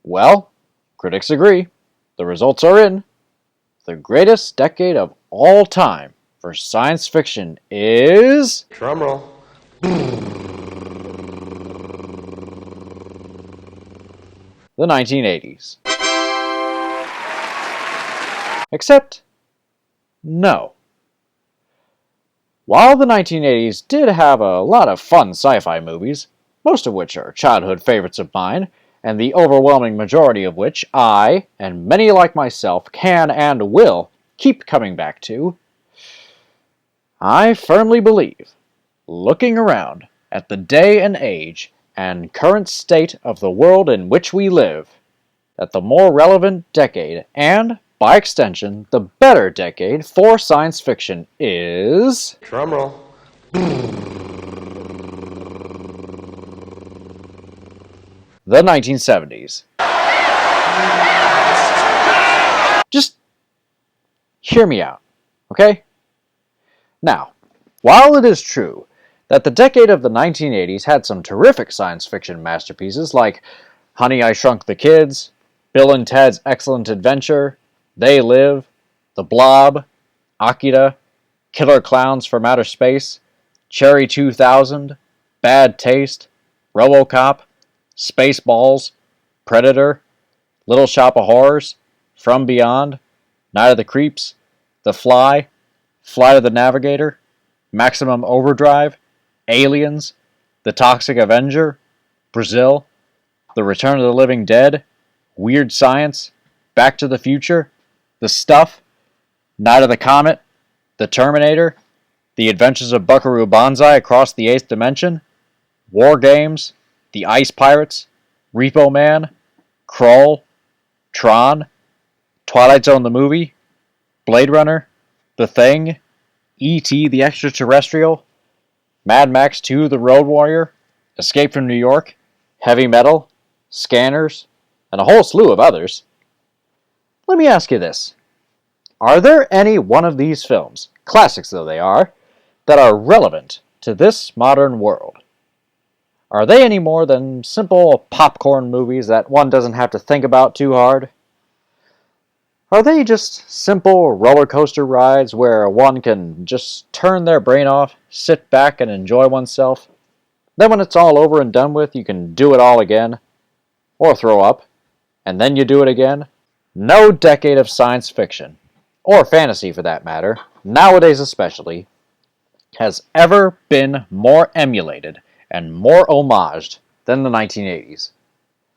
Well, critics agree. The results are in. The greatest decade of all time for science fiction is... Drumroll. the 1980s. Except, no. While the 1980s did have a lot of fun sci-fi movies, most of which are childhood favorites of mine, and the overwhelming majority of which I, and many like myself, can and will keep coming back to, I firmly believe, looking around at the day and age and current state of the world in which we live, that the more relevant decade, and, by extension, the better decade for science fiction is... Drumroll. the 1970s. Just hear me out, okay? Now, while it is true that the decade of the 1980s had some terrific science fiction masterpieces like Honey, I Shrunk the Kids, Bill and Ted's Excellent Adventure, They Live, The Blob, Akira, Killer Clowns from Outer Space, Cherry 2000, Bad Taste, RoboCop, Spaceballs, Predator, Little Shop of Horrors, From Beyond, Night of the Creeps, The Fly, Flight of the Navigator, Maximum Overdrive, Aliens, The Toxic Avenger, Brazil, The Return of the Living Dead, Weird Science, Back to the Future, The Stuff, Night of the Comet, The Terminator, The Adventures of Buckaroo Banzai Across the Eighth Dimension, War Games, The Ice Pirates, Repo Man, Krull, Tron, Twilight Zone the Movie, Blade Runner, The Thing, E.T. the Extraterrestrial, Mad Max 2 The Road Warrior, Escape from New York, Heavy Metal, Scanners, and a whole slew of others. Let me ask you this. Are there any one of these films, classics though they are, that are relevant to this modern world? Are they any more than simple popcorn movies that one doesn't have to think about too hard? Are they just simple roller coaster rides where one can just turn their brain off, sit back, and enjoy oneself? Then when it's all over and done with, you can do it all again, or throw up, and then you do it again? No decade of science fiction, or fantasy for that matter, nowadays especially, has ever been more emulated and more homaged than the 1980s.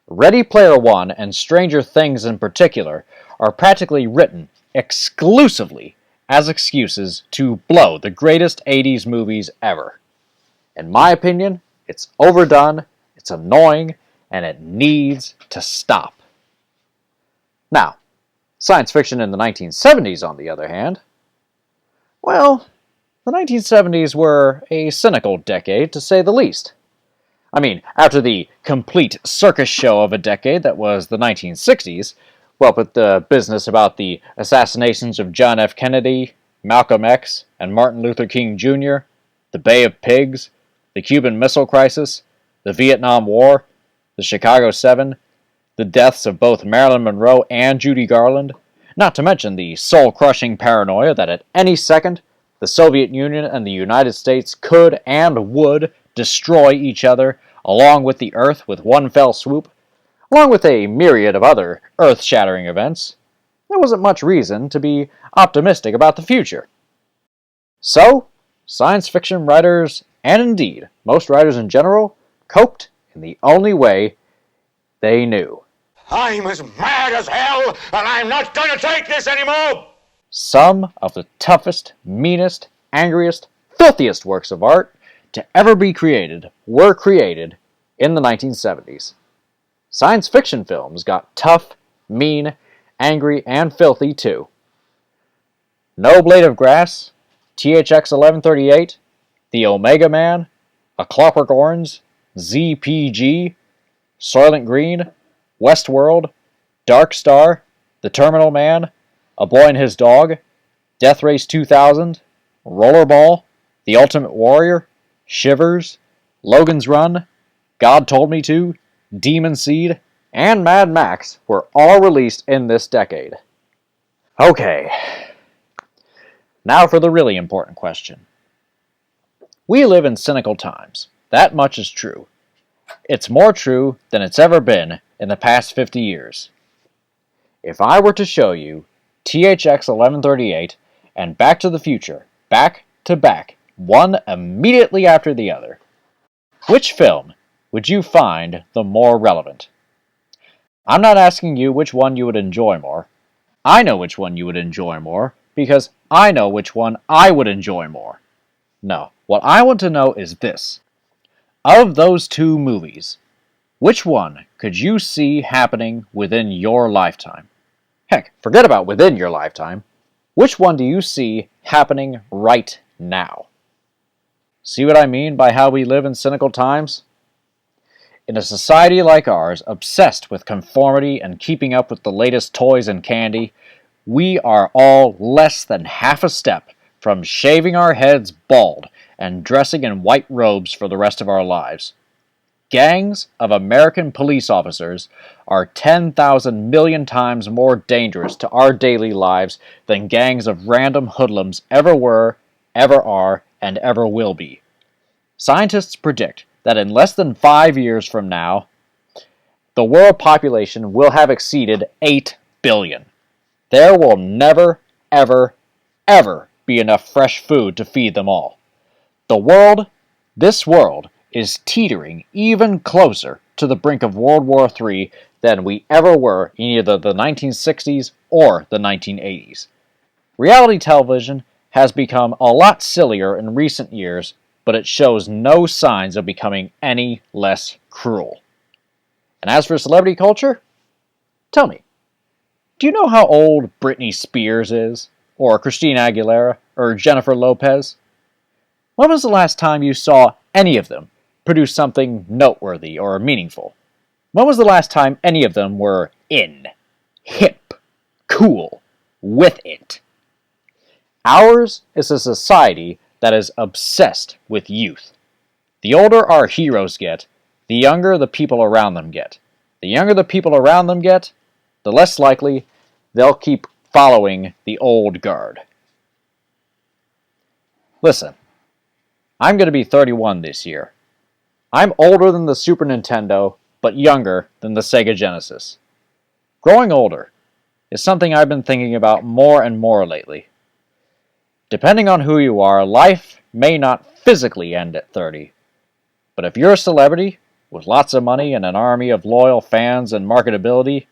Ready Player One and Stranger Things in particular are practically written exclusively as excuses to blow the greatest 80s movies ever. In my opinion, it's overdone, it's annoying, and it needs to stop. Now, science fiction in the 1970s, on the other hand, well, the 1970s were a cynical decade, to say the least. I mean, after the complete circus show of a decade that was the 1960s, what with the business about the assassinations of John F. Kennedy, Malcolm X, and Martin Luther King Jr., the Bay of Pigs, the Cuban Missile Crisis, the Vietnam War, the Chicago 7, the deaths of both Marilyn Monroe and Judy Garland, not to mention the soul-crushing paranoia that at any second, the Soviet Union and the United States could and would destroy each other along with the Earth with one fell swoop, along with a myriad of other earth-shattering events, there wasn't much reason to be optimistic about the future. So, science fiction writers, and indeed most writers in general, coped in the only way they knew. I'm as mad as hell, and I'm not going to take this anymore! Some of the toughest, meanest, angriest, filthiest works of art to ever be created were created in the 1970s. Science fiction films got tough, mean, angry, and filthy too. No Blade of Grass, THX 1138, The Omega Man, A Clockwork Orange, ZPG, Soylent Green, Westworld, Dark Star, The Terminal Man, A Boy and His Dog, Death Race 2000, Rollerball, The Ultimate Warrior, Shivers, Logan's Run, God Told Me To, Demon Seed, and Mad Max were all released in this decade. Okay, now for the really important question. We live in cynical times. That much is true. It's more true than it's ever been in the past 50 years. If I were to show you THX 1138 and Back to the Future, back to back, one immediately after the other, which film would you find the more relevant? I'm not asking you which one you would enjoy more. I know which one you would enjoy more because I know which one I would enjoy more. No, what I want to know is this. Of those two movies, which one could you see happening within your lifetime? Heck, forget about within your lifetime. Which one do you see happening right now? See what I mean by how we live in cynical times? In a society like ours, obsessed with conformity and keeping up with the latest toys and candy, we are all less than half a step from shaving our heads bald and dressing in white robes for the rest of our lives. Gangs of American police officers are 10,000 million times more dangerous to our daily lives than gangs of random hoodlums ever were, ever are, and ever will be. Scientists predict that in less than 5 years from now, the world population will have exceeded 8 billion. There will never, ever, ever be enough fresh food to feed them all. This world, is teetering even closer to the brink of World War III than we ever were in either the 1960s or the 1980s. Reality television has become a lot sillier in recent years, but it shows no signs of becoming any less cruel. And as for celebrity culture, tell me, do you know how old Britney Spears is? Or Christina Aguilera? Or Jennifer Lopez? When was the last time you saw any of them produce something noteworthy or meaningful? When was the last time any of them were in, hip, cool, with it? Ours is a society that is obsessed with youth. The older our heroes get, the younger the people around them get. The younger the people around them get, the less likely they'll keep following the old guard. Listen, I'm going to be 31 this year. I'm older than the Super Nintendo, but younger than the Sega Genesis. Growing older is something I've been thinking about more and more lately. Depending on who you are, life may not physically end at 30. But if you're a celebrity, with lots of money and an army of loyal fans and marketability,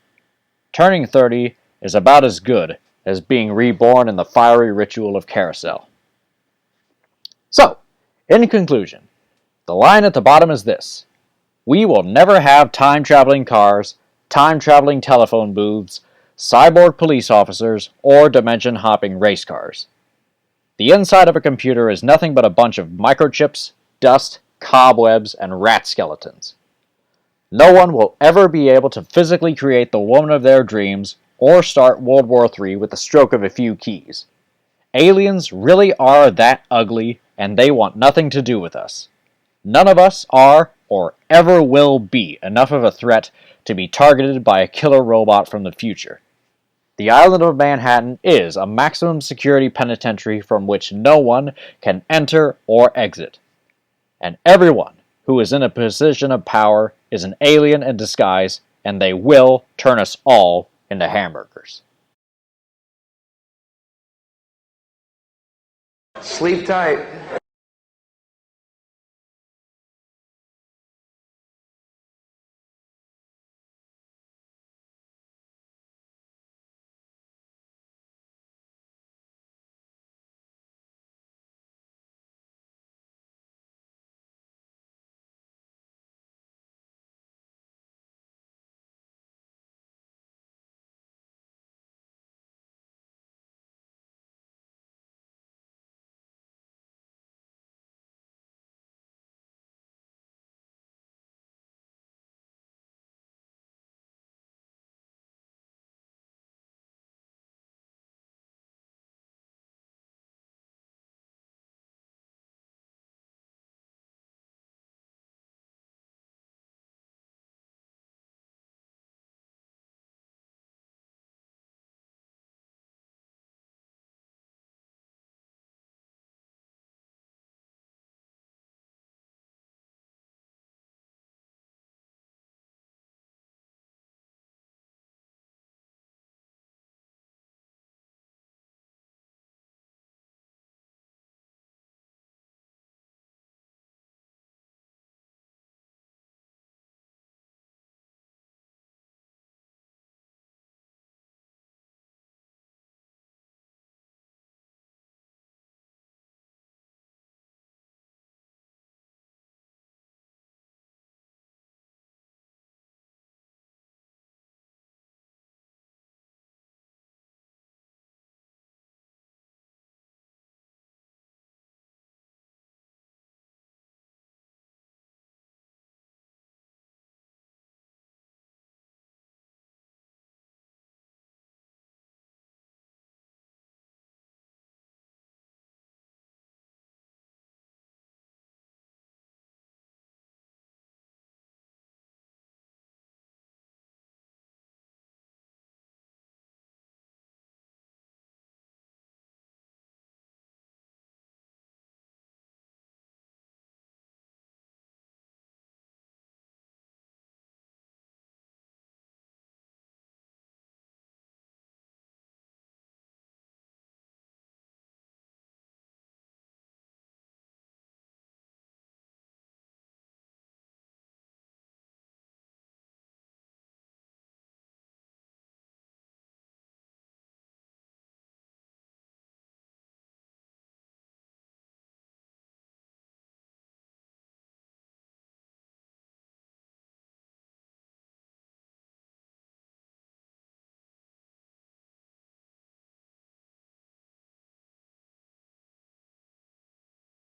turning 30 is about as good as being reborn in the fiery ritual of carousel. So, in conclusion, the line at the bottom is this. We will never have time-traveling cars, time-traveling telephone booths, cyborg police officers, or dimension-hopping race cars. The inside of a computer is nothing but a bunch of microchips, dust, cobwebs, and rat skeletons. No one will ever be able to physically create the woman of their dreams or start World War III with the stroke of a few keys. Aliens really are that ugly, and they want nothing to do with us. None of us are or ever will be enough of a threat to be targeted by a killer robot from the future. The island of Manhattan is a maximum security penitentiary from which no one can enter or exit. And everyone who is in a position of power is an alien in disguise, and they will turn us all into hamburgers. Sleep tight.